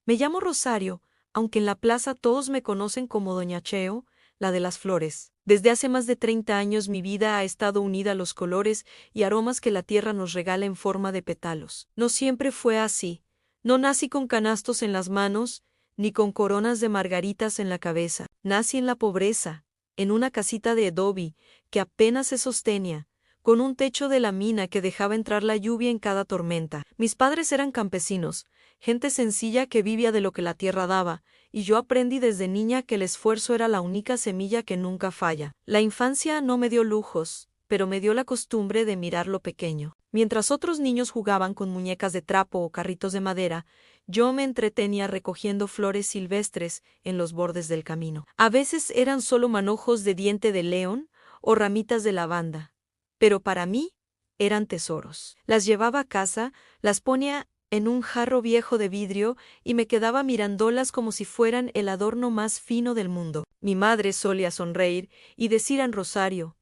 Me llamo Rosario, aunque en la plaza todos me conocen como Doña Cheo, la de las flores. Desde hace más de 30 años mi vida ha estado unida a los colores y aromas que la tierra nos regala en forma de pétalos. No siempre fue así. No nací con canastos en las manos, ni con coronas de margaritas en la cabeza. Nací en la pobreza, en una casita de adobe, que apenas se sostenía, con un techo de lámina que dejaba entrar la lluvia en cada tormenta. Mis padres eran campesinos, gente sencilla que vivía de lo que la tierra daba, y yo aprendí desde niña que el esfuerzo era la única semilla que nunca falla. La infancia no me dio lujos, pero me dio la costumbre de mirar lo pequeño. Mientras otros niños jugaban con muñecas de trapo o carritos de madera, yo me entretenía recogiendo flores silvestres en los bordes del camino. A veces eran solo manojos de diente de león o ramitas de lavanda, pero para mí eran tesoros. Las llevaba a casa, las ponía en un jarro viejo de vidrio y me quedaba mirándolas como si fueran el adorno más fino del mundo. Mi madre solía sonreír y decir en Rosario: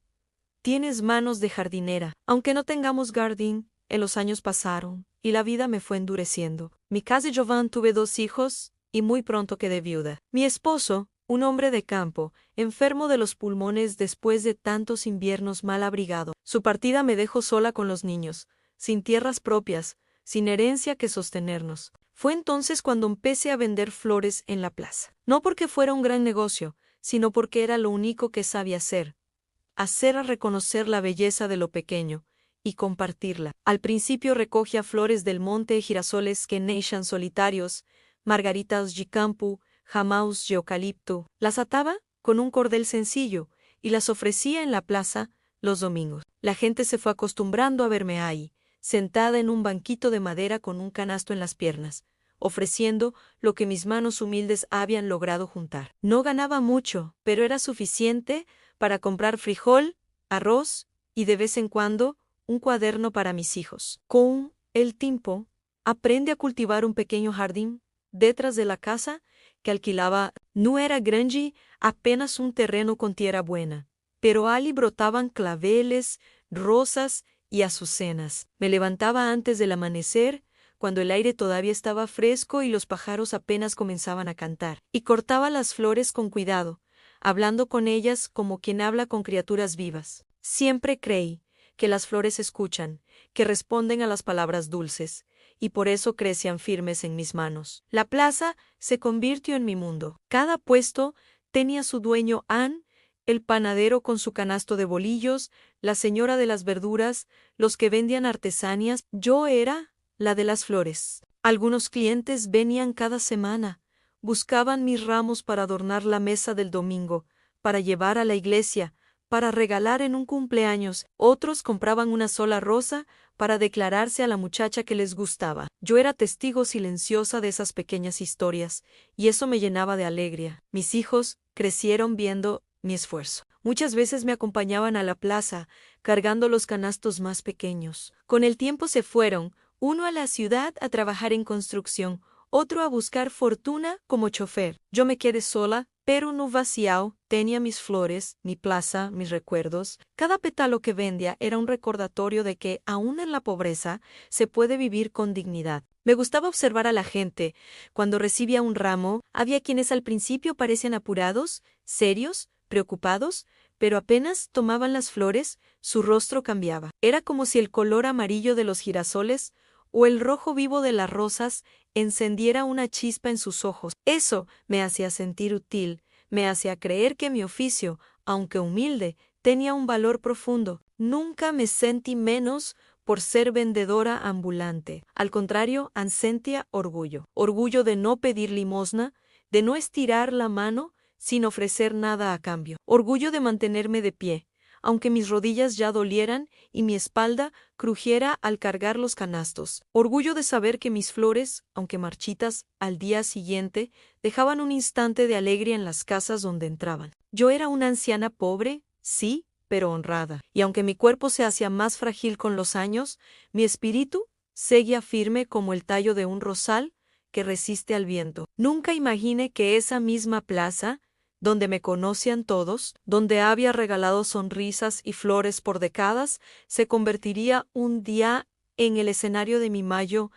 «Tienes manos de jardinera». Aunque no tengamos jardín, en los años pasaron y la vida me fue endureciendo. Mi casa y Jovan tuve 2 hijos y muy pronto quedé viuda. Mi esposo, un hombre de campo, enfermo de los pulmones después de tantos inviernos mal abrigado. Su partida me dejó sola con los niños, sin tierras propias, sin herencia que sostenernos. Fue entonces cuando empecé a vender flores en la plaza. No porque fuera un gran negocio, sino porque era lo único que sabía hacer a reconocer la belleza de lo pequeño y compartirla. Al principio recogía flores del monte, girasoles que neixan solitarios, margaritas de campo, jamaus de eucalipto. Las ataba con un cordel sencillo y las ofrecía en la plaza los domingos. La gente se fue acostumbrando a verme ahí, sentada en un banquito de madera con un canasto en las piernas, ofreciendo lo que mis manos humildes habían logrado juntar. No ganaba mucho, pero era suficiente para comprar frijol, arroz y de vez en cuando un cuaderno para mis hijos. Con el tiempo, aprendí a cultivar un pequeño jardín detrás de la casa que alquilaba. No era grande, apenas un terreno con tierra buena, pero allí brotaban claveles, rosas y azucenas. Me levantaba antes del amanecer, cuando el aire todavía estaba fresco y los pájaros apenas comenzaban a cantar, y cortaba las flores con cuidado, hablando con ellas como quien habla con criaturas vivas. Siempre creí que las flores escuchan, que responden a las palabras dulces, y por eso crecían firmes en mis manos. La plaza se convirtió en mi mundo. Cada puesto tenía su dueño Ann, el panadero con su canasto de bolillos, la señora de las verduras, los que vendían artesanías. Yo era la de las flores. Algunos clientes venían cada semana. Buscaban mis ramos para adornar la mesa del domingo, para llevar a la iglesia, para regalar en un cumpleaños. Otros compraban una sola rosa para declararse a la muchacha que les gustaba. Yo era testigo silenciosa de esas pequeñas historias, y eso me llenaba de alegría. Mis hijos crecieron viendo mi esfuerzo. Muchas veces me acompañaban a la plaza, cargando los canastos más pequeños. Con el tiempo se fueron, uno a la ciudad a trabajar en construcción, otro a buscar fortuna como chofer. Yo me quedé sola, pero no vaciado. Tenía mis flores, mi plaza, mis recuerdos. Cada pétalo que vendía era un recordatorio de que, aún en la pobreza, se puede vivir con dignidad. Me gustaba observar a la gente. Cuando recibía un ramo, había quienes al principio parecían apurados, serios, preocupados, pero apenas tomaban las flores, su rostro cambiaba. Era como si el color amarillo de los girasoles o el rojo vivo de las rosas encendiera una chispa en sus ojos. Eso me hacía sentir útil, me hacía creer que mi oficio, aunque humilde, tenía un valor profundo. Nunca me sentí menos por ser vendedora ambulante. Al contrario, sentía orgullo. Orgullo de no pedir limosna, de no estirar la mano sin ofrecer nada a cambio. Orgullo de mantenerme de pie, aunque mis rodillas ya dolieran y mi espalda crujiera al cargar los canastos. Orgullo de saber que mis flores, aunque marchitas, al día siguiente, dejaban un instante de alegría en las casas donde entraban. Yo era una anciana pobre, sí, pero honrada. Y aunque mi cuerpo se hacía más frágil con los años, mi espíritu seguía firme como el tallo de un rosal que resiste al viento. Nunca imaginé que esa misma plaza, donde me conocían todos, donde había regalado sonrisas y flores por décadas, se convertiría un día en el escenario de mi mayo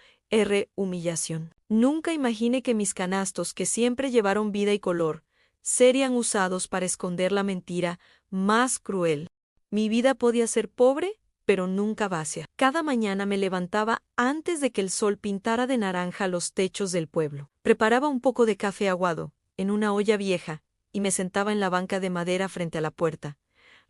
Humillación. Nunca imaginé que mis canastos, que siempre llevaron vida y color, serían usados para esconder la mentira más cruel. Mi vida podía ser pobre, pero nunca vacía. Cada mañana me levantaba antes de que el sol pintara de naranja los techos del pueblo. Preparaba un poco de café aguado, en una olla vieja, y me sentaba en la banca de madera frente a la puerta,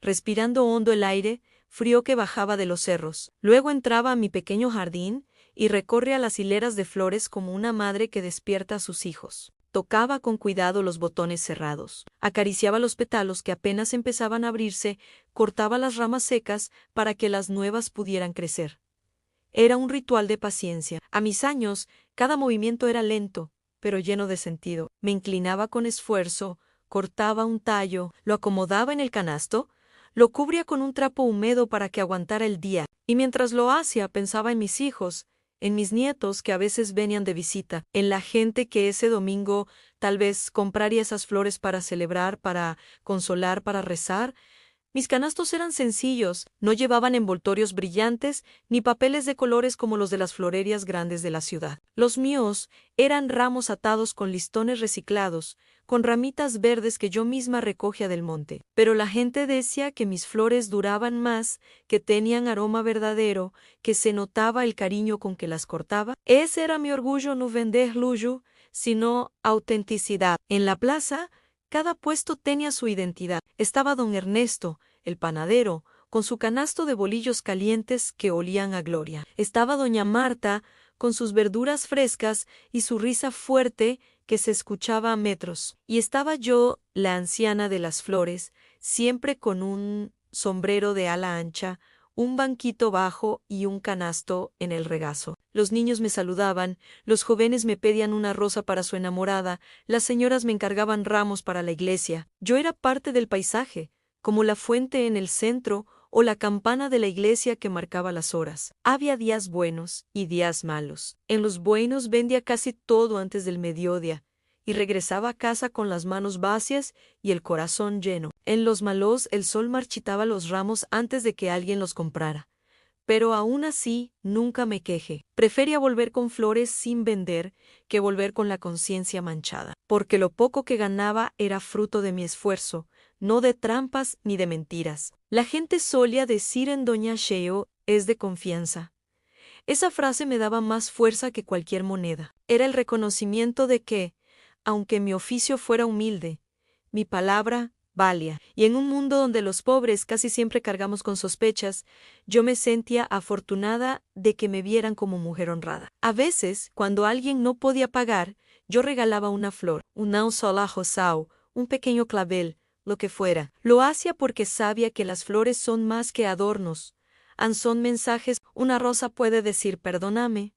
respirando hondo el aire frío que bajaba de los cerros. Luego entraba a mi pequeño jardín y recorría las hileras de flores como una madre que despierta a sus hijos. Tocaba con cuidado los botones cerrados, acariciaba los pétalos que apenas empezaban a abrirse, cortaba las ramas secas para que las nuevas pudieran crecer. Era un ritual de paciencia. A mis años, cada movimiento era lento, pero lleno de sentido. Me inclinaba con esfuerzo, cortaba un tallo, lo acomodaba en el canasto, lo cubría con un trapo húmedo para que aguantara el día, y mientras lo hacía pensaba en mis hijos, en mis nietos que a veces venían de visita, en la gente que ese domingo tal vez compraría esas flores para celebrar, para consolar, para rezar. Mis canastos eran sencillos, no llevaban envoltorios brillantes ni papeles de colores como los de las florerías grandes de la ciudad. Los míos eran ramos atados con listones reciclados, con ramitas verdes que yo misma recogía del monte. Pero la gente decía que mis flores duraban más, que tenían aroma verdadero, que se notaba el cariño con que las cortaba. Ese era mi orgullo, no vender lujo, sino autenticidad. En la plaza, cada puesto tenía su identidad. Estaba don Ernesto, el panadero, con su canasto de bolillos calientes que olían a gloria. Estaba doña Marta, con sus verduras frescas y su risa fuerte que se escuchaba a metros. Y estaba yo, la anciana de las flores, siempre con un sombrero de ala ancha, un banquito bajo y un canasto en el regazo. Los niños me saludaban, los jóvenes me pedían una rosa para su enamorada, las señoras me encargaban ramos para la iglesia. Yo era parte del paisaje, como la fuente en el centro o la campana de la iglesia que marcaba las horas. Había días buenos y días malos. En los buenos vendía casi todo antes del mediodía, y regresaba a casa con las manos vacías y el corazón lleno. En los malos el sol marchitaba los ramos antes de que alguien los comprara. Pero aún así nunca me quejé. Prefería volver con flores sin vender que volver con la conciencia manchada, porque lo poco que ganaba era fruto de mi esfuerzo, no de trampas ni de mentiras. La gente solía decir en Doña Cheo es de confianza. Esa frase me daba más fuerza que cualquier moneda. Era el reconocimiento de que, aunque mi oficio fuera humilde, mi palabra valía. Y en un mundo donde los pobres casi siempre cargamos con sospechas, yo me sentía afortunada de que me vieran como mujer honrada. A veces, cuando alguien no podía pagar, yo regalaba una flor, un sola rosao, un pequeño clavel, lo que fuera. Lo hacía porque sabía que las flores son más que adornos, son mensajes. Una rosa puede decir perdóname,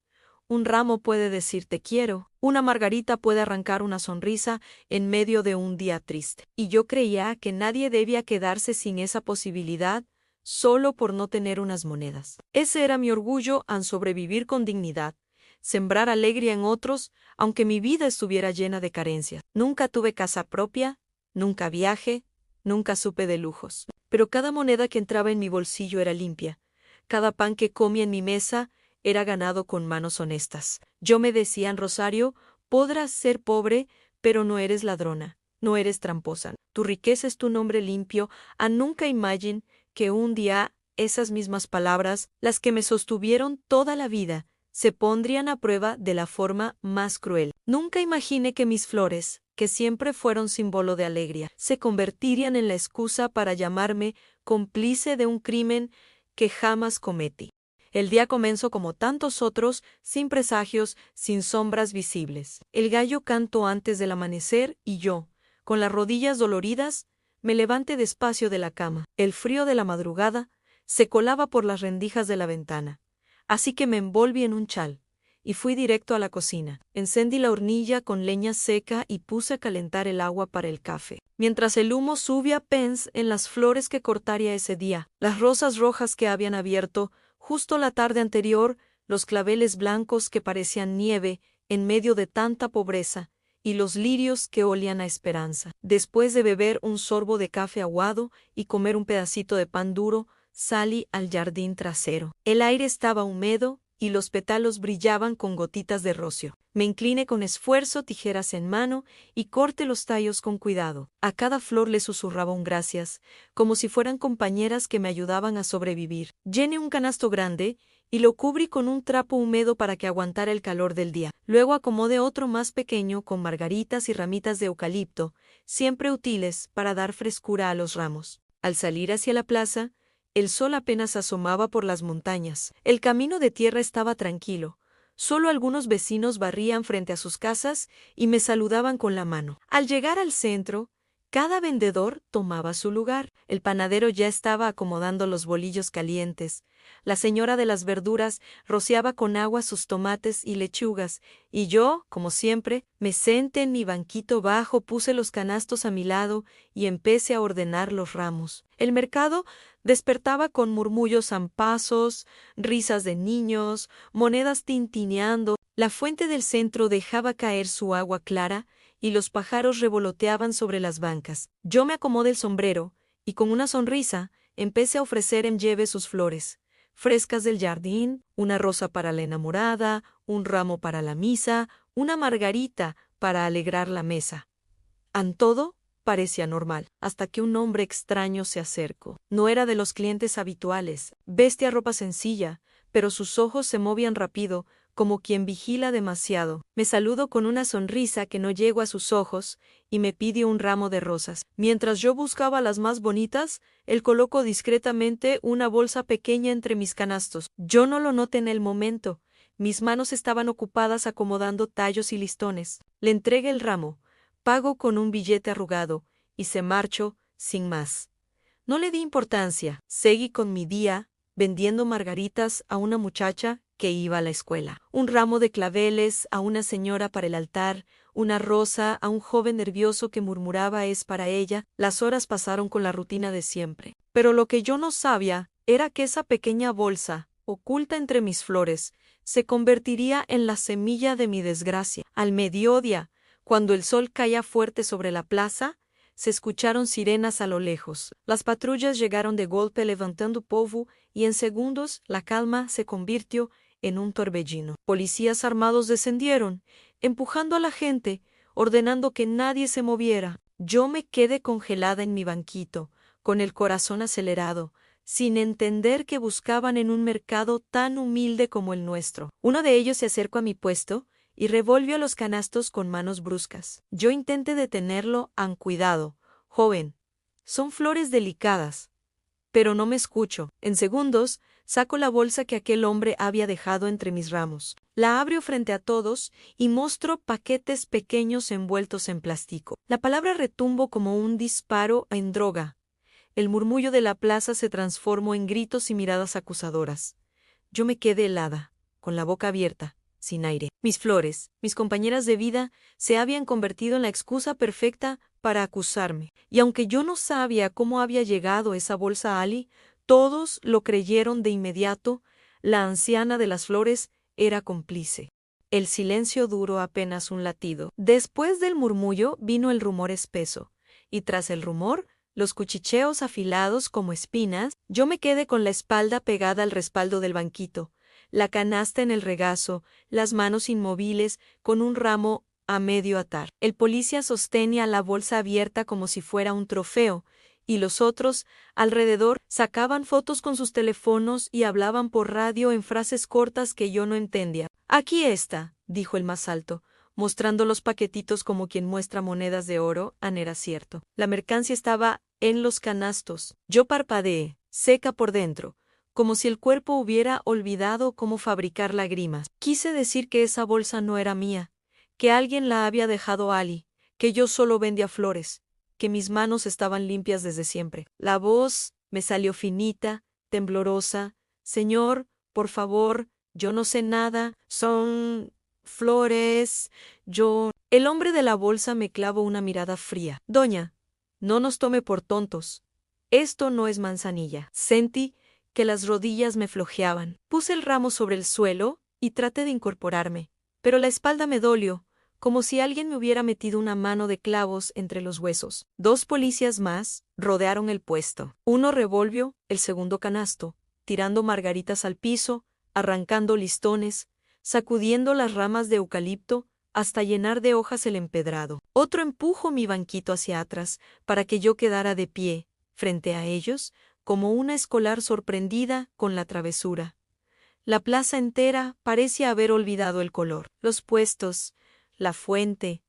un ramo puede decir te quiero, una margarita puede arrancar una sonrisa en medio de un día triste. Y yo creía que nadie debía quedarse sin esa posibilidad solo por no tener unas monedas. Ese era mi orgullo al sobrevivir con dignidad, sembrar alegría en otros, aunque mi vida estuviera llena de carencias. Nunca tuve casa propia, nunca viaje, nunca supe de lujos. Pero cada moneda que entraba en mi bolsillo era limpia. Cada pan que comía en mi mesa era ganado con manos honestas. Yo me decían, Rosario, podrás ser pobre, pero no eres ladrona, no eres tramposa. Tu riqueza es tu nombre limpio. Nunca imagine que un día esas mismas palabras, las que me sostuvieron toda la vida, se pondrían a prueba de la forma más cruel. Nunca imaginé que mis flores, que siempre fueron símbolo de alegría, se convertirían en la excusa para llamarme cómplice de un crimen que jamás cometí. El día comenzó como tantos otros, sin presagios, sin sombras visibles. El gallo cantó antes del amanecer y yo, con las rodillas doloridas, me levanté despacio de la cama. El frío de la madrugada se colaba por las rendijas de la ventana, así que me envolví en un chal y fui directo a la cocina. Encendí la hornilla con leña seca y puse a calentar el agua para el café. Mientras el humo subía, pensé en las flores que cortaría ese día, las rosas rojas que habían abierto justo la tarde anterior, los claveles blancos que parecían nieve en medio de tanta pobreza, y los lirios que olían a esperanza. Después de beber un sorbo de café aguado y comer un pedacito de pan duro, salí al jardín trasero. El aire estaba húmedo y los pétalos brillaban con gotitas de rocio. Me incliné con esfuerzo, tijeras en mano, y corté los tallos con cuidado. A cada flor le susurraba un gracias, como si fueran compañeras que me ayudaban a sobrevivir. Llené un canasto grande y lo cubrí con un trapo húmedo para que aguantara el calor del día. Luego acomodé otro más pequeño con margaritas y ramitas de eucalipto, siempre útiles para dar frescura a los ramos. Al salir hacia la plaza, el sol apenas asomaba por las montañas. El camino de tierra estaba tranquilo. Solo algunos vecinos barrían frente a sus casas y me saludaban con la mano. Al llegar al centro, cada vendedor tomaba su lugar. El panadero ya estaba acomodando los bolillos calientes. La señora de las verduras rociaba con agua sus tomates y lechugas, y yo, como siempre, me senté en mi banquito bajo, puse los canastos a mi lado y empecé a ordenar los ramos. El mercado despertaba con murmullos zampazos, risas de niños, monedas tintineando. La fuente del centro dejaba caer su agua clara y los pájaros revoloteaban sobre las bancas. Yo me acomodé el sombrero y con una sonrisa empecé a ofrecer en lleve sus flores, frescas del jardín, una rosa para la enamorada, un ramo para la misa, una margarita para alegrar la mesa. En todo parecía normal, hasta que un hombre extraño se acercó. No era de los clientes habituales, vestía ropa sencilla, pero sus ojos se movían rápido, como quien vigila demasiado. Me saludó con una sonrisa que no llegó a sus ojos y me pidió un ramo de rosas. Mientras yo buscaba las más bonitas, él colocó discretamente una bolsa pequeña entre mis canastos. Yo no lo noté en el momento. Mis manos estaban ocupadas acomodando tallos y listones. Le entregué el ramo, pagó con un billete arrugado y se marchó sin más. No le di importancia. Seguí con mi día, vendiendo margaritas a una muchacha que iba a la escuela, un ramo de claveles a una señora para el altar, una rosa a un joven nervioso que murmuraba es para ella. Las horas pasaron con la rutina de siempre. Pero lo que yo no sabía era que esa pequeña bolsa, oculta entre mis flores, se convertiría en la semilla de mi desgracia. Al mediodía, cuando el sol caía fuerte sobre la plaza, se escucharon sirenas a lo lejos. Las patrullas llegaron de golpe levantando polvo y en segundos la calma se convirtió en un torbellino. Policías armados descendieron, empujando a la gente, ordenando que nadie se moviera. Yo me quedé congelada en mi banquito, con el corazón acelerado, sin entender que buscaban en un mercado tan humilde como el nuestro. Uno de ellos se acercó a mi puesto y revolvió los canastos con manos bruscas. Yo intenté detenerlo. Cuidado, joven. Son flores delicadas. Pero no me escucho. En segundos, saco la bolsa que aquel hombre había dejado entre mis ramos. La abro frente a todos y muestro paquetes pequeños envueltos en plástico. La palabra retumbó como un disparo en droga. El murmullo de la plaza se transformó en gritos y miradas acusadoras. Yo me quedé helada, con la boca abierta, sin aire. Mis flores, mis compañeras de vida, se habían convertido en la excusa perfecta para acusarme. Y aunque yo no sabía cómo había llegado esa bolsa a Ali, todos lo creyeron de inmediato. La anciana de las flores era cómplice. El silencio duró apenas un latido. Después del murmullo vino el rumor espeso, y tras el rumor, los cuchicheos afilados como espinas. Yo me quedé con la espalda pegada al respaldo del banquito, la canasta en el regazo, las manos inmóviles, con un ramo a medio atar. El policía sostenía la bolsa abierta como si fuera un trofeo, y los otros, alrededor, sacaban fotos con sus teléfonos y hablaban por radio en frases cortas que yo no entendía. Aquí está, dijo el más alto, mostrando los paquetitos como quien muestra monedas de oro. Era cierto. La mercancía estaba en los canastos. Yo parpadeé, seca por dentro, como si el cuerpo hubiera olvidado cómo fabricar lágrimas. Quise decir que esa bolsa no era mía, que alguien la había dejado a Ali, que yo solo vendía flores, que mis manos estaban limpias desde siempre. La voz me salió finita, temblorosa. Señor, por favor, yo no sé nada. Son flores. El hombre de la bolsa me clavó una mirada fría. Doña, no nos tome por tontos. Esto no es manzanilla. Sentí que las rodillas me flojeaban. Puse el ramo sobre el suelo y traté de incorporarme, pero la espalda me dolió, como si alguien me hubiera metido una mano de clavos entre los huesos. 2 policías más rodearon el puesto. Uno revolvió el segundo canasto, tirando margaritas al piso, arrancando listones, sacudiendo las ramas de eucalipto, hasta llenar de hojas el empedrado. Otro empujó mi banquito hacia atrás, para que yo quedara de pie, frente a ellos, como una escolar sorprendida con la travesura. La plaza entera parecía haber olvidado el color. Los puestos, la fuente,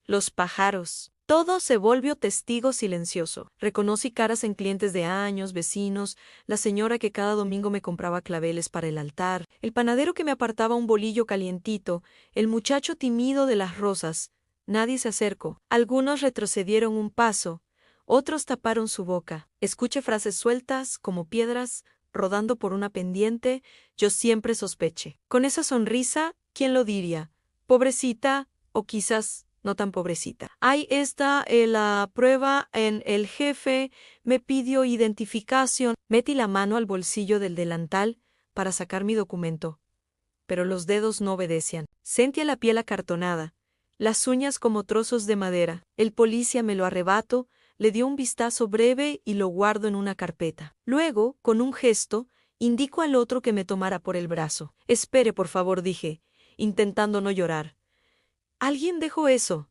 los pájaros. Todo se volvió testigo silencioso. Reconocí caras en clientes de años, vecinos, la señora que cada domingo me compraba claveles para el altar, el panadero que me apartaba un bolillo calientito, el muchacho tímido de las rosas. Nadie se acercó. Algunos retrocedieron un paso, otros taparon su boca. Escuché frases sueltas, como piedras, rodando por una pendiente. Yo siempre sospeché. Con esa sonrisa, ¿quién lo diría? Pobrecita, o quizás no tan pobrecita. Ahí está la prueba en el jefe, me pidió identificación. Metí la mano al bolsillo del delantal para sacar mi documento, pero los dedos no obedecían. Sentía la piel acartonada, las uñas como trozos de madera. El policía me lo arrebató, le dio un vistazo breve y lo guardo en una carpeta. Luego, con un gesto, indico al otro que me tomara por el brazo. Espere, por favor, dije, intentando no llorar. Alguien dejó eso.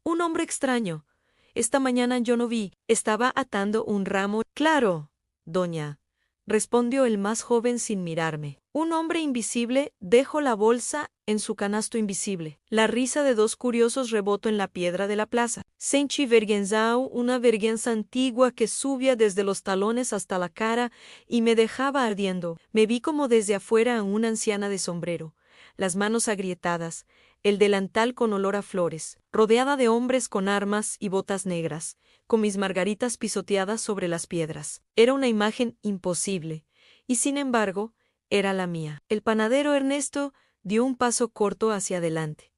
Un hombre extraño. Esta mañana yo no vi. Estaba atando un ramo. Claro, doña, respondió el más joven sin mirarme. Un hombre invisible dejó la bolsa en su canasto invisible. La risa de dos curiosos rebotó en la piedra de la plaza. Sentí vergüenza, una vergüenza antigua que subía desde los talones hasta la cara y me dejaba ardiendo. Me vi como desde afuera a una anciana de sombrero, las manos agrietadas, el delantal con olor a flores, rodeada de hombres con armas y botas negras, con mis margaritas pisoteadas sobre las piedras. Era una imagen imposible, y sin embargo, era la mía. El panadero Ernesto dio un paso corto hacia adelante.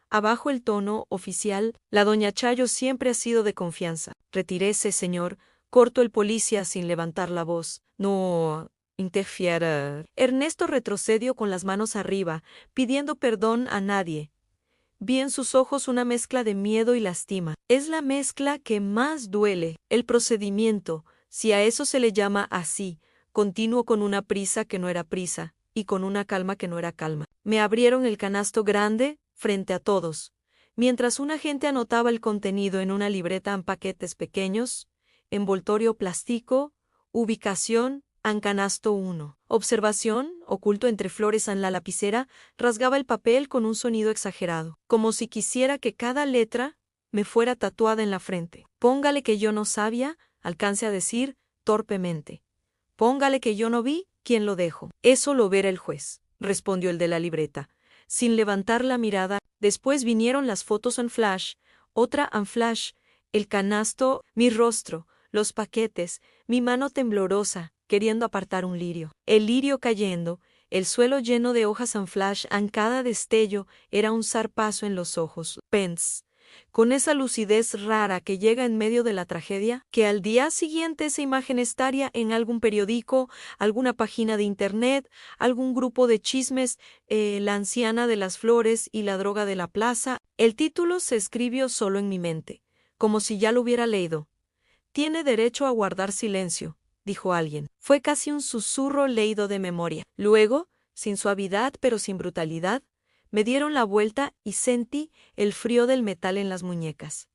Abajo el tono oficial, la doña Chayo siempre ha sido de confianza. Retírese, señor, cortó el policía sin levantar la voz. No interfiera. Ernesto retrocedió con las manos arriba, pidiendo perdón a nadie. Vi en sus ojos una mezcla de miedo y lástima. Es la mezcla que más duele. El procedimiento, si a eso se le llama así, continuó con una prisa que no era prisa, y con una calma que no era calma. Me abrieron el canasto grande, frente a todos, mientras un agente anotaba el contenido en una libreta en paquetes pequeños, envoltorio plástico, ubicación, en canasto 1. Observación, oculto entre flores en la lapicera, rasgaba el papel con un sonido exagerado, como si quisiera que cada letra me fuera tatuada en la frente. Póngale que yo no sabía, alcance a decir, torpemente. Póngale que yo no vi, ¿quién lo dejo? Eso lo verá el juez, respondió el de la libreta, sin levantar la mirada. Después vinieron las fotos en flash, otra en flash, el canasto, mi rostro, los paquetes, mi mano temblorosa, queriendo apartar un lirio. El lirio cayendo, el suelo lleno de hojas en flash, en cada destello era un zarpazo en los ojos. Pence, con esa lucidez rara que llega en medio de la tragedia, que al día siguiente esa imagen estaría en algún periódico, alguna página de internet, algún grupo de chismes, la anciana de las flores y la droga de la plaza. El título se escribió solo en mi mente, como si ya lo hubiera leído. Tiene derecho a guardar silencio, dijo alguien. Fue casi un susurro leído de memoria. Luego, sin suavidad pero sin brutalidad, me dieron la vuelta y sentí el frío del metal en las muñecas.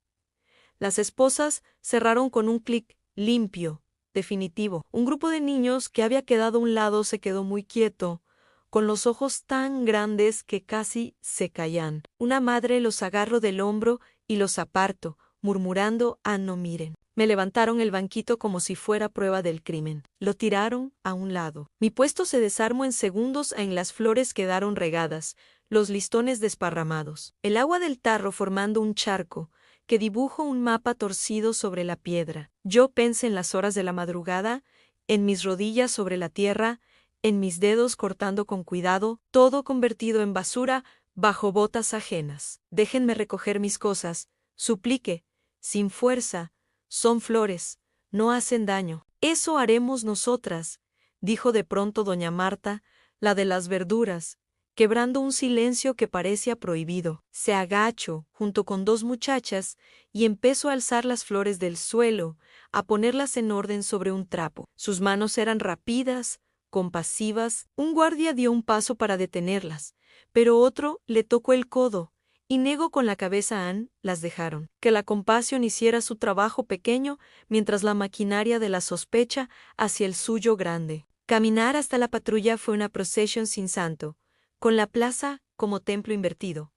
Las esposas cerraron con un clic limpio, definitivo. Un grupo de niños que había quedado a un lado se quedó muy quieto, con los ojos tan grandes que casi se caían. Una madre los agarró del hombro y los apartó, murmurando: «Ah, no miren». Me levantaron el banquito como si fuera prueba del crimen. Lo tiraron a un lado. Mi puesto se desarmó en segundos, en las flores quedaron regadas, los listones desparramados. El agua del tarro formando un charco, que dibujó un mapa torcido sobre la piedra. Yo pensé en las horas de la madrugada, en mis rodillas sobre la tierra, en mis dedos cortando con cuidado, todo convertido en basura, bajo botas ajenas. Déjenme recoger mis cosas, supliqué, sin fuerza. Son flores, no hacen daño. Eso haremos nosotras, dijo de pronto doña Marta, la de las verduras, quebrando un silencio que parecía prohibido. Se agachó, junto con dos muchachas, y empezó a alzar las flores del suelo, a ponerlas en orden sobre un trapo. Sus manos eran rápidas, compasivas. Un guardia dio un paso para detenerlas, pero otro le tocó el codo, y negó con la cabeza. Las dejaron. Que la compasión hiciera su trabajo pequeño, mientras la maquinaria de la sospecha hacía el suyo grande. Caminar hasta la patrulla fue una procesión sin santo, con la plaza como templo invertido.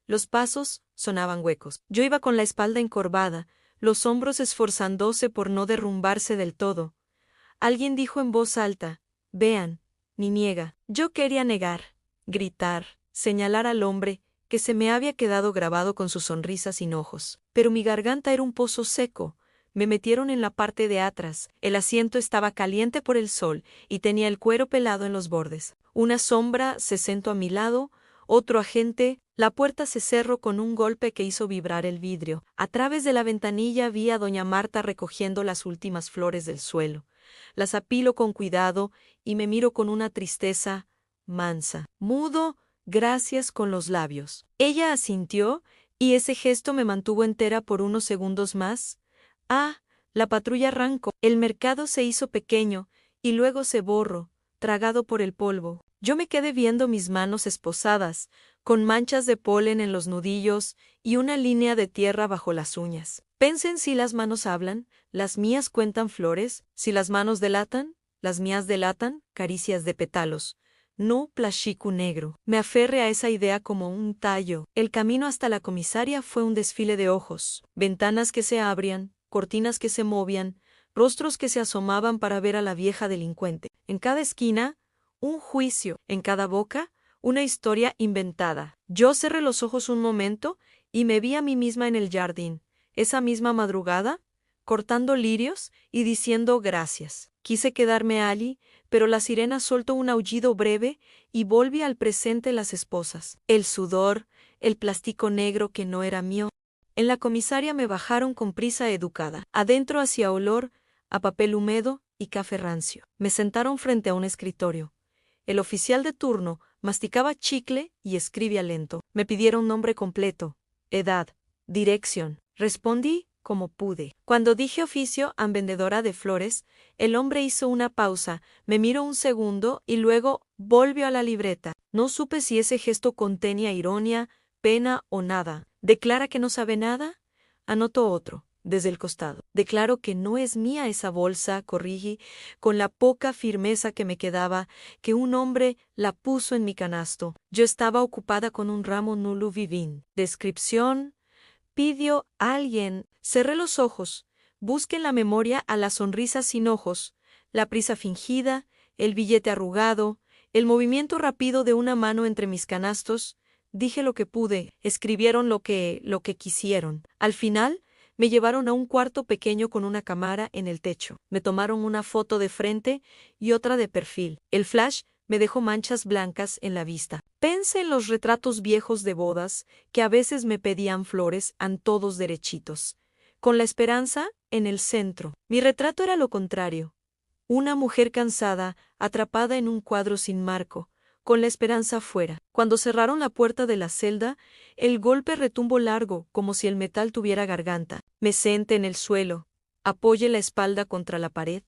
Los pasos sonaban huecos. Yo iba con la espalda encorvada, los hombros esforzándose por no derrumbarse del todo. Alguien dijo en voz alta: «Vean, ni niega». Yo quería negar, gritar, señalar al hombre, que se me había quedado grabado con su sonrisa sin ojos. Pero mi garganta era un pozo seco. Me metieron en la parte de atrás. El asiento estaba caliente por el sol y tenía el cuero pelado en los bordes. Una sombra se sentó a mi lado, otro agente. La puerta se cerró con un golpe que hizo vibrar el vidrio. A través de la ventanilla vi a doña Marta recogiendo las últimas flores del suelo. Las apilo con cuidado y me miro con una tristeza mansa. Mudo gracias con los labios. Ella asintió y ese gesto me mantuvo entera por unos segundos más. La patrulla arrancó. El mercado se hizo pequeño y luego se borró, tragado por el polvo. Yo me quedé viendo mis manos esposadas, con manchas de polen en los nudillos y una línea de tierra bajo las uñas. Pensé en si las manos hablan, las mías cuentan flores, si las manos delatan, las mías delatan caricias de pétalos. No plastico negro. Me aferré a esa idea como un tallo. El camino hasta la comisaria fue un desfile de ojos, ventanas que se abrían, cortinas que se movían, rostros que se asomaban para ver a la vieja delincuente. En cada esquina, un juicio, en cada boca, una historia inventada. Yo cerré los ojos un momento y me vi a mí misma en el jardín, esa misma madrugada, cortando lirios y diciendo gracias. Quise quedarme allí, pero la sirena soltó un aullido breve y volví al presente las esposas. El sudor, el plástico negro que no era mío. En la comisaria me bajaron con prisa educada. Adentro hacía olor a papel húmedo y café rancio. Me sentaron frente a un escritorio. El oficial de turno masticaba chicle y escribía lento. Me pidieron nombre completo, edad, dirección. Respondí como pude. Cuando dije oficio a vendedora de flores, el hombre hizo una pausa, me miró un segundo y luego volvió a la libreta. No supe si ese gesto contenía ironía, pena o nada. ¿Declara que no sabe nada? Anotó otro, desde el costado. Declaro que no es mía esa bolsa, corrigí, con la poca firmeza que me quedaba, que un hombre la puso en mi canasto. Yo estaba ocupada con un ramo nulu vivin. Descripción. Pidió alguien. Cerré los ojos. Busqué en la memoria a la sonrisa sin ojos, la prisa fingida, el billete arrugado, el movimiento rápido de una mano entre mis canastos. Dije lo que pude, escribieron lo que quisieron. Al final, me llevaron a un cuarto pequeño con una cámara en el techo. Me tomaron una foto de frente y otra de perfil. El flash me dejó manchas blancas en la vista. Pensé en los retratos viejos de bodas, que a veces me pedían flores, todos derechitos, con la esperanza en el centro. Mi retrato era lo contrario. Una mujer cansada, atrapada en un cuadro sin marco, con la esperanza fuera. Cuando cerraron la puerta de la celda, el golpe retumbó largo, como si el metal tuviera garganta. Me senté en el suelo, apoyé la espalda contra la pared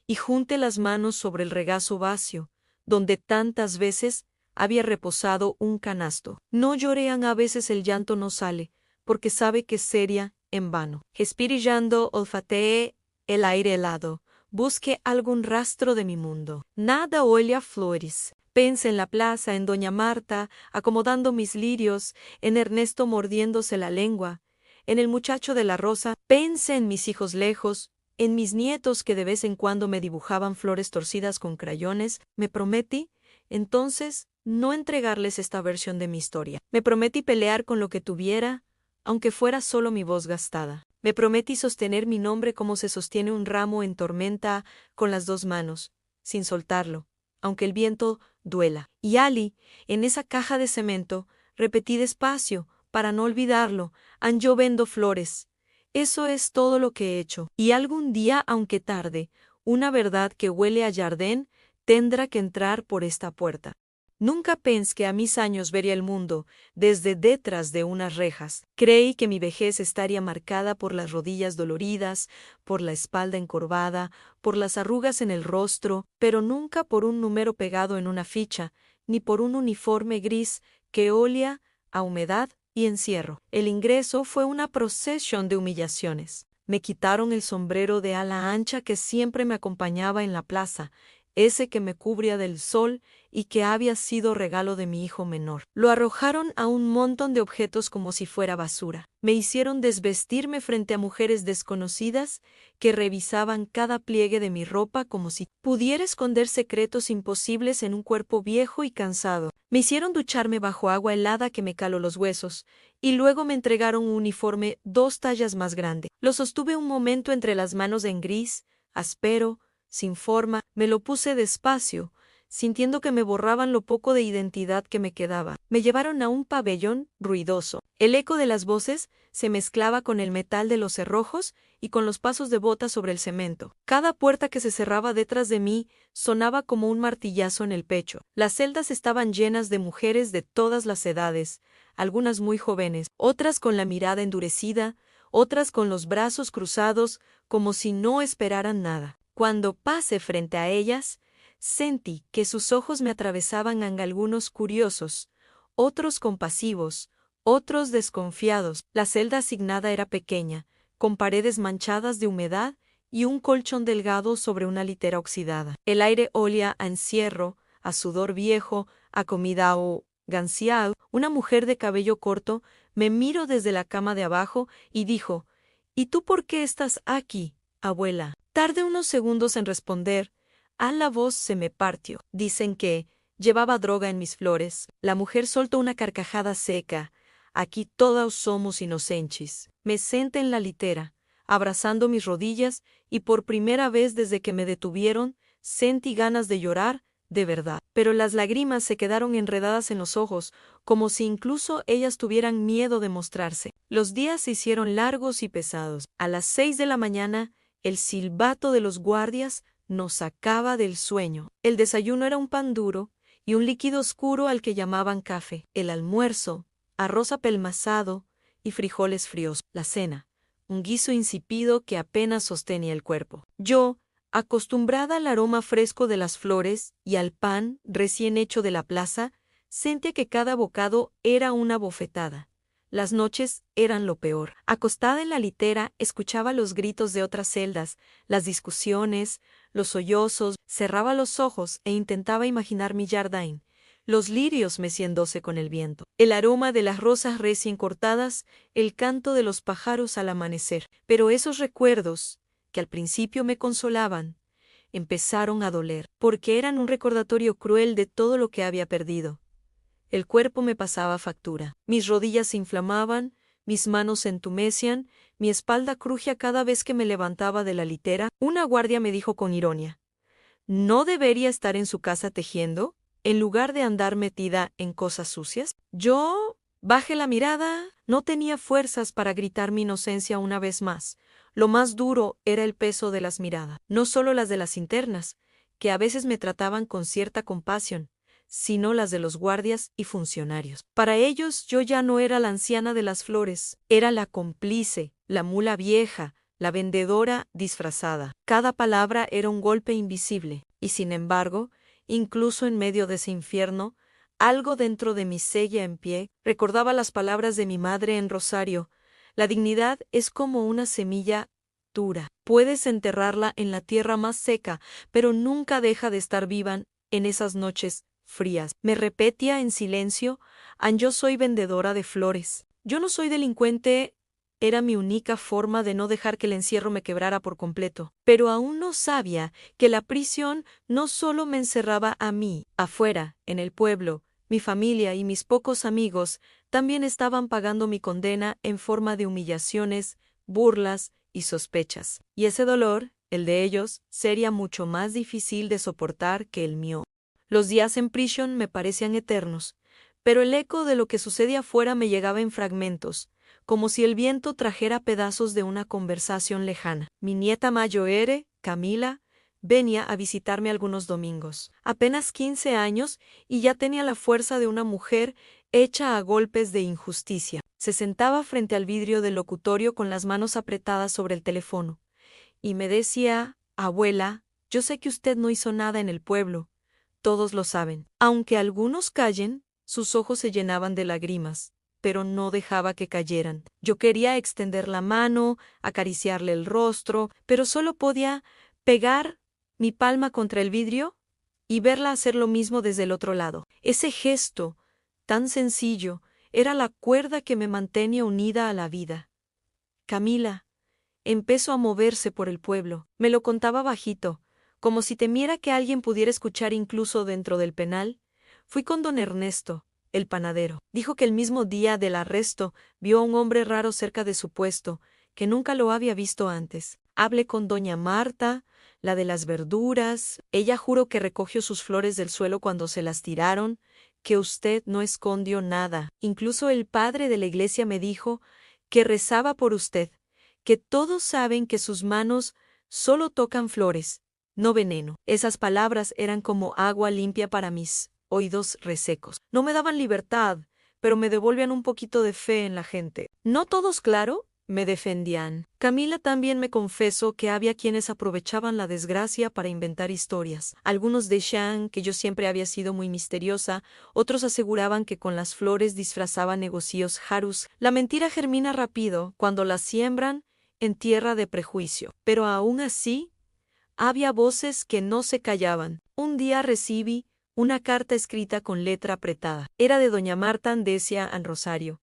y junté las manos sobre el regazo vacío, donde tantas veces había reposado un canasto. No llorean, a veces el llanto no sale, porque sabe que sería en vano. Espirillando, olfateé el aire helado, busqué algún rastro de mi mundo. Nada huele a flores. Pensé en la plaza, en doña Marta, acomodando mis lirios, en Ernesto mordiéndose la lengua, en el muchacho de la rosa. Pensé en mis hijos lejos, en mis nietos que de vez en cuando me dibujaban flores torcidas con crayones. Me prometí, entonces, no entregarles esta versión de mi historia. Me prometí pelear con lo que tuviera, aunque fuera solo mi voz gastada. Me prometí sostener mi nombre como se sostiene un ramo en tormenta, con las dos manos, sin soltarlo, aunque el viento duela. Y Ali, en esa caja de cemento, repetí despacio, para no olvidarlo: yo vendo flores. Eso es todo lo que he hecho. Y algún día, aunque tarde, una verdad que huele a jardín tendrá que entrar por esta puerta. Nunca pensé que a mis años vería el mundo desde detrás de unas rejas. Creí que mi vejez estaría marcada por las rodillas doloridas, por la espalda encorvada, por las arrugas en el rostro, pero nunca por un número pegado en una ficha, ni por un uniforme gris que olía a humedad y encierro. El ingreso fue una procesión de humillaciones. Me quitaron el sombrero de ala ancha que siempre me acompañaba en la plaza, ese que me cubría del sol y que había sido regalo de mi hijo menor. Lo arrojaron a un montón de objetos como si fuera basura. Me hicieron desvestirme frente a mujeres desconocidas que revisaban cada pliegue de mi ropa como si pudiera esconder secretos imposibles en un cuerpo viejo y cansado. Me hicieron ducharme bajo agua helada que me caló los huesos, y luego me entregaron un uniforme 2 tallas más grande. Lo sostuve un momento entre las manos en gris, áspero, sin forma, me lo puse despacio, sintiendo que me borraban lo poco de identidad que me quedaba. Me llevaron a un pabellón ruidoso. El eco de las voces se mezclaba con el metal de los cerrojos y con los pasos de botas sobre el cemento. Cada puerta que se cerraba detrás de mí sonaba como un martillazo en el pecho. Las celdas estaban llenas de mujeres de todas las edades, algunas muy jóvenes, otras con la mirada endurecida, otras con los brazos cruzados, como si no esperaran nada. Cuando pasé frente a ellas, sentí que sus ojos me atravesaban algunos curiosos, otros compasivos, otros desconfiados. La celda asignada era pequeña, con paredes manchadas de humedad y un colchón delgado sobre una litera oxidada. El aire olía a encierro, a sudor viejo, a comida o ganciado. Una mujer de cabello corto me miró desde la cama de abajo y dijo: «¿Y tú por qué estás aquí, abuela?». Tardé unos segundos en responder. La voz se me partió. Dicen que llevaba droga en mis flores. La mujer soltó una carcajada seca. Aquí todos somos inocentes. Me senté en la litera, abrazando mis rodillas, y por primera vez desde que me detuvieron, sentí ganas de llorar, de verdad. Pero las lágrimas se quedaron enredadas en los ojos, como si incluso ellas tuvieran miedo de mostrarse. Los días se hicieron largos y pesados. A las 6 de la mañana, el silbato de los guardias nos sacaba del sueño. El desayuno era un pan duro y un líquido oscuro al que llamaban café. El almuerzo, arroz apelmazado y frijoles fríos. La cena, un guiso insípido que apenas sostenía el cuerpo. Yo, acostumbrada al aroma fresco de las flores y al pan recién hecho de la plaza, sentía que cada bocado era una bofetada. Las noches eran lo peor. Acostada en la litera, escuchaba los gritos de otras celdas, las discusiones, los sollozos, cerraba los ojos e intentaba imaginar mi jardín, los lirios meciéndose con el viento, el aroma de las rosas recién cortadas, el canto de los pájaros al amanecer. Pero esos recuerdos, que al principio me consolaban, empezaron a doler, porque eran un recordatorio cruel de todo lo que había perdido. El cuerpo me pasaba factura. Mis rodillas se inflamaban, mis manos se entumecían, mi espalda crujía cada vez que me levantaba de la litera. Una guardia me dijo con ironía: «¿No debería estar en su casa tejiendo, en lugar de andar metida en cosas sucias?». Yo bajé la mirada, no tenía fuerzas para gritar mi inocencia una vez más. Lo más duro era el peso de las miradas, no solo las de las internas, que a veces me trataban con cierta compasión, sino las de los guardias y funcionarios. Para ellos yo ya no era la anciana de las flores, era la cómplice, la mula vieja, la vendedora disfrazada. Cada palabra era un golpe invisible, y sin embargo, incluso en medio de ese infierno, algo dentro de mí seguía en pie. Recordaba las palabras de mi madre en Rosario: «La dignidad es como una semilla dura. Puedes enterrarla en la tierra más seca, pero nunca deja de estar viva en esas noches frías». Me repetía en silencio: «Yo soy vendedora de flores. Yo no soy delincuente». Era mi única forma de no dejar que el encierro me quebrara por completo. Pero aún no sabía que la prisión no solo me encerraba a mí. Afuera, en el pueblo, mi familia y mis pocos amigos también estaban pagando mi condena en forma de humillaciones, burlas y sospechas. Y ese dolor, el de ellos, sería mucho más difícil de soportar que el mío. Los días en prisión me parecían eternos, pero el eco de lo que sucedía afuera me llegaba en fragmentos, como si el viento trajera pedazos de una conversación lejana. Mi nieta mayor, Camila, venía a visitarme algunos domingos. Apenas 15 años y ya tenía la fuerza de una mujer hecha a golpes de injusticia. Se sentaba frente al vidrio del locutorio con las manos apretadas sobre el teléfono. Y me decía, abuela, yo sé que usted no hizo nada en el pueblo. Todos lo saben. Aunque algunos callen, sus ojos se llenaban de lágrimas, pero no dejaba que cayeran. Yo quería extender la mano, acariciarle el rostro, pero solo podía pegar mi palma contra el vidrio y verla hacer lo mismo desde el otro lado. Ese gesto, tan sencillo, era la cuerda que me mantenía unida a la vida. Camila empezó a moverse por el pueblo. Me lo contaba bajito, como si temiera que alguien pudiera escuchar incluso dentro del penal. Fui con don Ernesto, el panadero. Dijo que el mismo día del arresto vio a un hombre raro cerca de su puesto, que nunca lo había visto antes. Hablé con doña Marta, la de las verduras. Ella juró que recogió sus flores del suelo cuando se las tiraron, que usted no escondió nada. Incluso el padre de la iglesia me dijo que rezaba por usted, que todos saben que sus manos solo tocan flores, no veneno. Esas palabras eran como agua limpia para mis oídos resecos. No me daban libertad, pero me devolvían un poquito de fe en la gente. No todos, claro, me defendían. Camila también me confesó que había quienes aprovechaban la desgracia para inventar historias. Algunos decían que yo siempre había sido muy misteriosa, otros aseguraban que con las flores disfrazaba negocios harus. La mentira germina rápido cuando la siembran en tierra de prejuicio. Pero aún así, había voces que no se callaban. Un día recibí una carta escrita con letra apretada. Era de doña Marta Andesia an Rosario.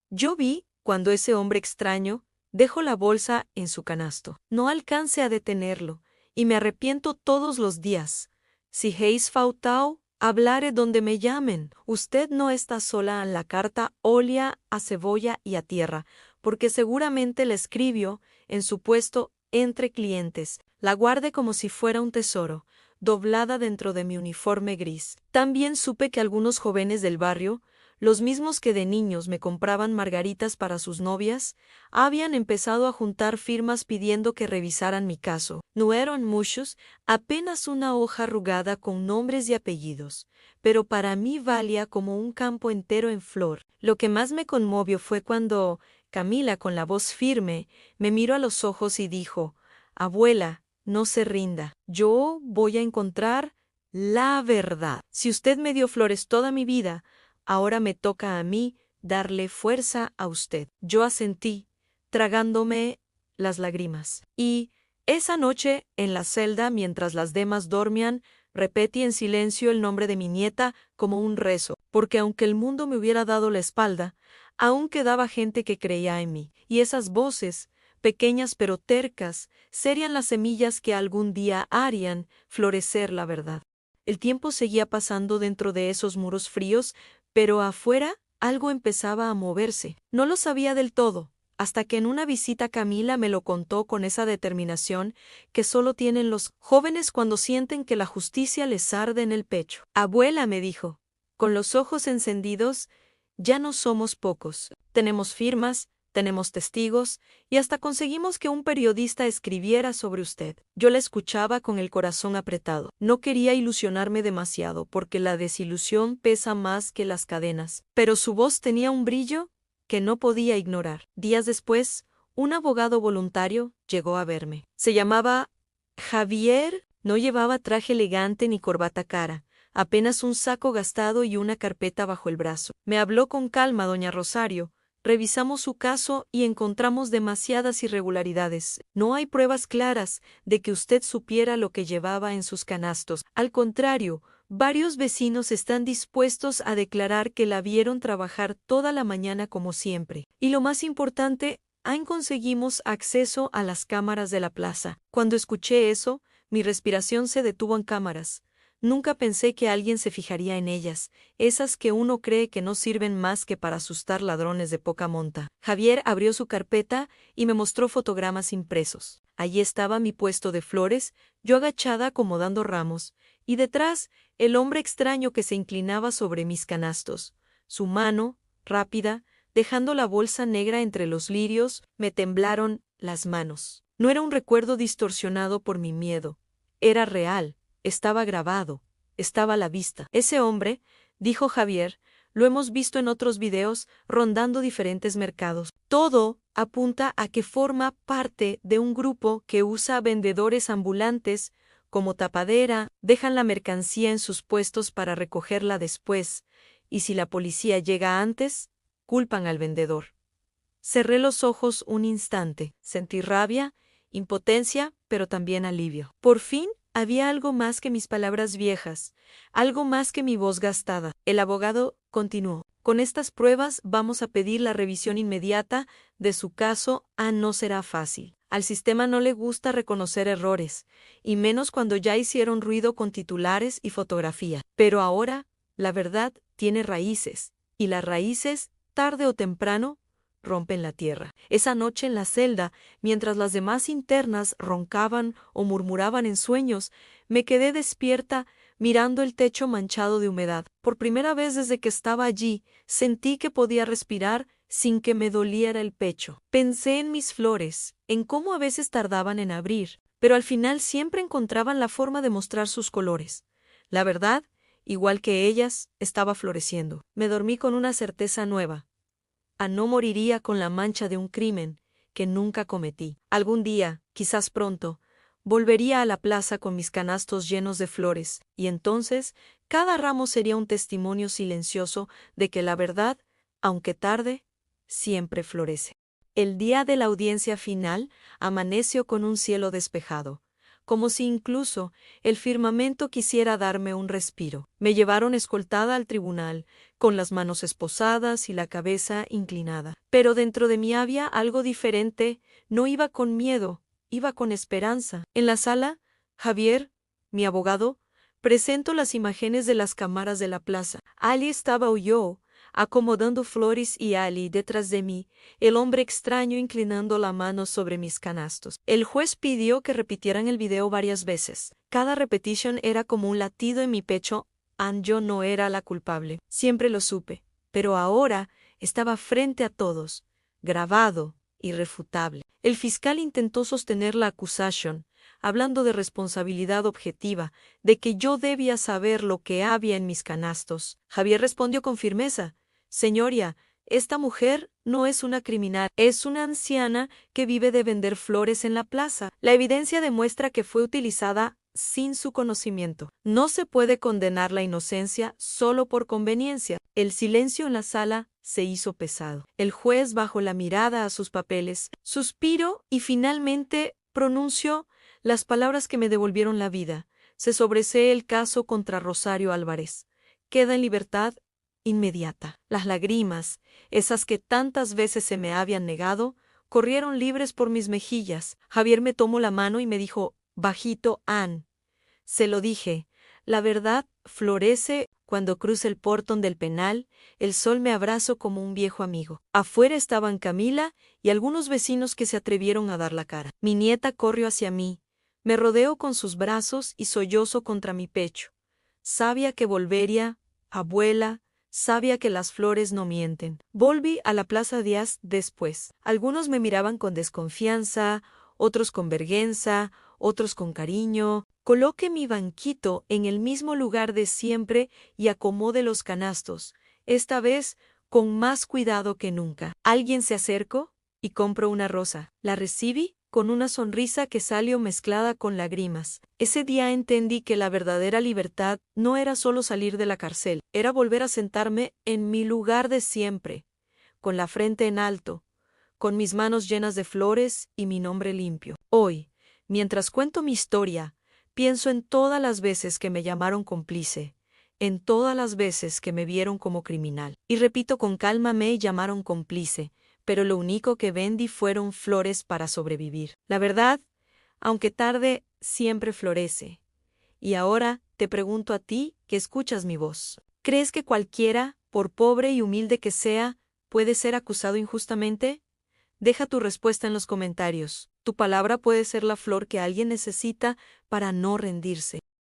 Yo vi cuando ese hombre extraño dejó la bolsa en su canasto. No alcancé a detenerlo, y me arrepiento todos los días. Si heis fautau, hablaré donde me llamen. Usted no está sola en la carta olia a cebolla y a tierra, porque seguramente la escribió en su puesto entre clientes. La guardé como si fuera un tesoro, doblada dentro de mi uniforme gris. También supe que algunos jóvenes del barrio, los mismos que de niños me compraban margaritas para sus novias, habían empezado a juntar firmas pidiendo que revisaran mi caso. No eran muchos, apenas una hoja arrugada con nombres y apellidos, pero para mí valía como un campo entero en flor. Lo que más me conmovió fue cuando Camila, con la voz firme, me miró a los ojos y dijo, abuela, no se rinda, yo voy a encontrar la verdad. Si usted me dio flores toda mi vida, ahora me toca a mí darle fuerza a usted. Yo asentí, tragándome las lágrimas. Y esa noche, en la celda, mientras las demás dormían, repetí en silencio el nombre de mi nieta como un rezo, porque aunque el mundo me hubiera dado la espalda, aún quedaba gente que creía en mí, y esas voces, pequeñas pero tercas, serían las semillas que algún día harían florecer la verdad. El tiempo seguía pasando dentro de esos muros fríos, pero afuera algo empezaba a moverse. No lo sabía del todo, hasta que en una visita Camila me lo contó con esa determinación que solo tienen los jóvenes cuando sienten que la justicia les arde en el pecho. Abuela, me dijo, con los ojos encendidos, ya no somos pocos. Tenemos firmas, tenemos testigos, y hasta conseguimos que un periodista escribiera sobre usted. Yo la escuchaba con el corazón apretado. No quería ilusionarme demasiado, porque la desilusión pesa más que las cadenas. Pero su voz tenía un brillo que no podía ignorar. Días después, un abogado voluntario llegó a verme. Se llamaba Javier, no llevaba traje elegante ni corbata cara, apenas un saco gastado y una carpeta bajo el brazo. Me habló con calma, doña Rosario. Revisamos su caso y encontramos demasiadas irregularidades. No hay pruebas claras de que usted supiera lo que llevaba en sus canastos. Al contrario, varios vecinos están dispuestos a declarar que la vieron trabajar toda la mañana como siempre. Y lo más importante, aún conseguimos acceso a las cámaras de la plaza. Cuando escuché eso, mi respiración se detuvo en cámaras. Nunca pensé que alguien se fijaría en ellas, esas que uno cree que no sirven más que para asustar ladrones de poca monta. Javier abrió su carpeta y me mostró fotogramas impresos. Allí estaba mi puesto de flores, yo agachada acomodando ramos, y detrás el hombre extraño que se inclinaba sobre mis canastos. Su mano, rápida, dejando la bolsa negra entre los lirios, me temblaron las manos. No era un recuerdo distorsionado por mi miedo. Era real, estaba grabado, estaba a la vista. Ese hombre, dijo Javier, lo hemos visto en otros videos rondando diferentes mercados. Todo apunta a que forma parte de un grupo que usa vendedores ambulantes como tapadera, dejan la mercancía en sus puestos para recogerla después, y si la policía llega antes, culpan al vendedor. Cerré los ojos un instante, sentí rabia, impotencia, pero también alivio. Por fin, había algo más que mis palabras viejas, algo más que mi voz gastada. El abogado continuó. Con estas pruebas vamos a pedir la revisión inmediata de su caso. No será fácil. Al sistema no le gusta reconocer errores, y menos cuando ya hicieron ruido con titulares y fotografía. Pero ahora, la verdad tiene raíces, y las raíces, tarde o temprano, rompen la tierra. Esa noche en la celda, mientras las demás internas roncaban o murmuraban en sueños, me quedé despierta mirando el techo manchado de humedad. Por primera vez desde que estaba allí, sentí que podía respirar sin que me doliera el pecho. Pensé en mis flores, en cómo a veces tardaban en abrir, pero al final siempre encontraban la forma de mostrar sus colores. La verdad, igual que ellas, estaba floreciendo. Me dormí con una certeza nueva. No moriría con la mancha de un crimen que nunca cometí. Algún día, quizás pronto, volvería a la plaza con mis canastos llenos de flores, y entonces cada ramo sería un testimonio silencioso de que la verdad, aunque tarde, siempre florece. El día de la audiencia final amaneció con un cielo despejado, como si incluso el firmamento quisiera darme un respiro. Me llevaron escoltada al tribunal, con las manos esposadas y la cabeza inclinada. Pero dentro de mí había algo diferente, no iba con miedo, iba con esperanza. En la sala, Javier, mi abogado, presentó las imágenes de las cámaras de la plaza. Ali estaba yo, acomodando flores, y Ali detrás de mí, el hombre extraño inclinando la mano sobre mis canastos. El juez pidió que repitieran el video varias veces. Cada repetición era como un latido en mi pecho. Yo no era la culpable. Siempre lo supe. Pero ahora estaba frente a todos, grabado, irrefutable. El fiscal intentó sostener la acusación, hablando de responsabilidad objetiva, de que yo debía saber lo que había en mis canastos. Javier respondió con firmeza: Señoría, esta mujer no es una criminal, es una anciana que vive de vender flores en la plaza. La evidencia demuestra que fue utilizada sin su conocimiento. No se puede condenar la inocencia solo por conveniencia. El silencio en la sala se hizo pesado. El juez bajó la mirada a sus papeles, suspiró y finalmente pronunció las palabras que me devolvieron la vida. Se sobresee el caso contra Rosario Álvarez. Queda en libertad inmediata. Las lágrimas, esas que tantas veces se me habían negado, corrieron libres por mis mejillas. Javier me tomó la mano y me dijo bajito: Ann. Se lo dije, la verdad florece cuando cruce el portón del penal. El sol me abrazó como un viejo amigo. Afuera estaban Camila y algunos vecinos que se atrevieron a dar la cara. Mi nieta corrió hacia mí, me rodeó con sus brazos y sollozó contra mi pecho. Sabía que volvería, abuela, sabía que las flores no mienten. Volví a la Plaza Díaz después. Algunos me miraban con desconfianza, otros con vergüenza, otros con cariño. Coloqué mi banquito en el mismo lugar de siempre y acomodé los canastos, esta vez con más cuidado que nunca. Alguien se acercó y compró una rosa. La recibí con una sonrisa que salió mezclada con lágrimas. Ese día entendí que la verdadera libertad no era solo salir de la cárcel, era volver a sentarme en mi lugar de siempre, con la frente en alto, con mis manos llenas de flores y mi nombre limpio. Hoy, mientras cuento mi historia, pienso en todas las veces que me llamaron cómplice, en todas las veces que me vieron como criminal. Y repito con calma: me llamaron cómplice, pero lo único que vendí fueron flores para sobrevivir. La verdad, aunque tarde, siempre florece. Y ahora te pregunto a ti que escuchas mi voz: ¿crees que cualquiera, por pobre y humilde que sea, puede ser acusado injustamente? Deja tu respuesta en los comentarios. Tu palabra puede ser la flor que alguien necesita para no rendirse.